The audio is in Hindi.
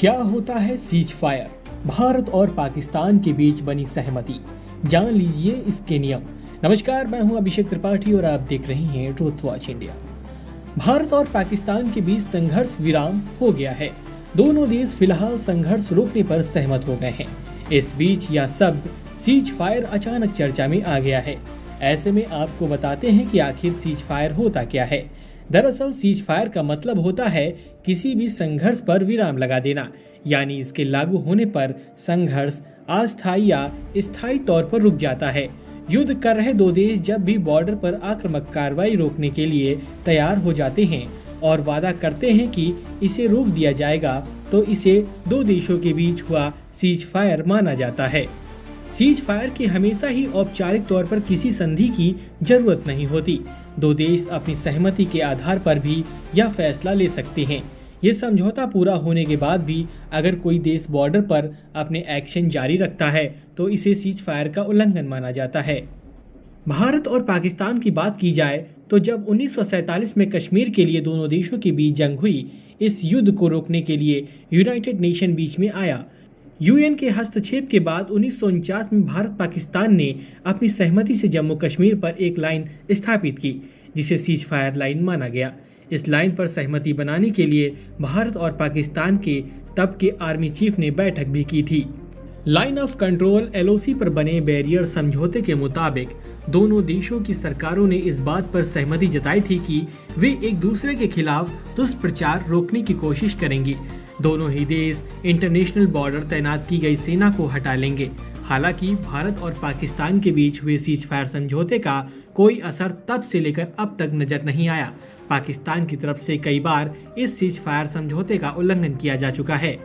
क्या होता है सीज फायर? भारत और पाकिस्तान के बीच बनी सहमति, जान लीजिए इसके नियम। नमस्कार, मैं हूं अभिषेक त्रिपाठी और आप देख रहे हैं ट्रूथ वॉच इंडिया। भारत और पाकिस्तान के बीच संघर्ष विराम हो गया है। दोनों देश फिलहाल संघर्ष रोकने पर सहमत हो गए हैं। इस बीच यह शब्द सीज फायर अचानक चर्चा में आ गया है। ऐसे में आपको बताते हैं कि आखिर सीज फायर होता क्या है। दरअसल सीज फायर का मतलब होता है किसी भी संघर्ष पर विराम लगा देना, यानी इसके लागू होने पर संघर्ष अस्थायी या स्थायी तौर पर रुक जाता है। युद्ध कर रहे दो देश जब भी बॉर्डर पर आक्रामक कार्रवाई रोकने के लिए तैयार हो जाते हैं और वादा करते हैं कि इसे रोक दिया जाएगा, तो इसे दो देशों के बीच हुआ सीज फायर माना जाता है। सीज फायर की हमेशा ही औपचारिक तौर पर किसी संधि की जरूरत नहीं होती। दो देश अपनी सहमति के आधार पर भी यह फैसला ले सकते हैं। ये समझौता पूरा होने के बाद भी अगर कोई देश बॉर्डर पर अपने एक्शन जारी रखता है तो इसे सीज फायर का उल्लंघन माना जाता है। भारत और पाकिस्तान की बात की जाए तो जब 1947 में कश्मीर के लिए दोनों देशों के बीच जंग हुई, इस युद्ध को रोकने के लिए यूनाइटेड नेशन बीच में आया। यूएन के हस्तक्षेप के बाद 1949 में भारत पाकिस्तान ने अपनी सहमति से जम्मू कश्मीर पर एक लाइन स्थापित की, जिसे सीज फायर लाइन माना गया। इस लाइन पर सहमति बनाने के लिए भारत और पाकिस्तान के तब के आर्मी चीफ ने बैठक भी की थी। लाइन ऑफ कंट्रोल LOC पर बने बैरियर समझौते के मुताबिक दोनों देशों की सरकारों ने इस बात पर सहमति जताई थी कि वे एक दूसरे के खिलाफ दुष्प्रचार रोकने की कोशिश करेंगे। दोनों ही देश इंटरनेशनल बॉर्डर तैनात की गई सेना को हटा लेंगे। हालांकि भारत और पाकिस्तान के बीच हुए सीज फायर समझौते का कोई असर तब से लेकर अब तक नजर नहीं आया। पाकिस्तान की तरफ से कई बार इस सीज फायर समझौते का उल्लंघन किया जा चुका है।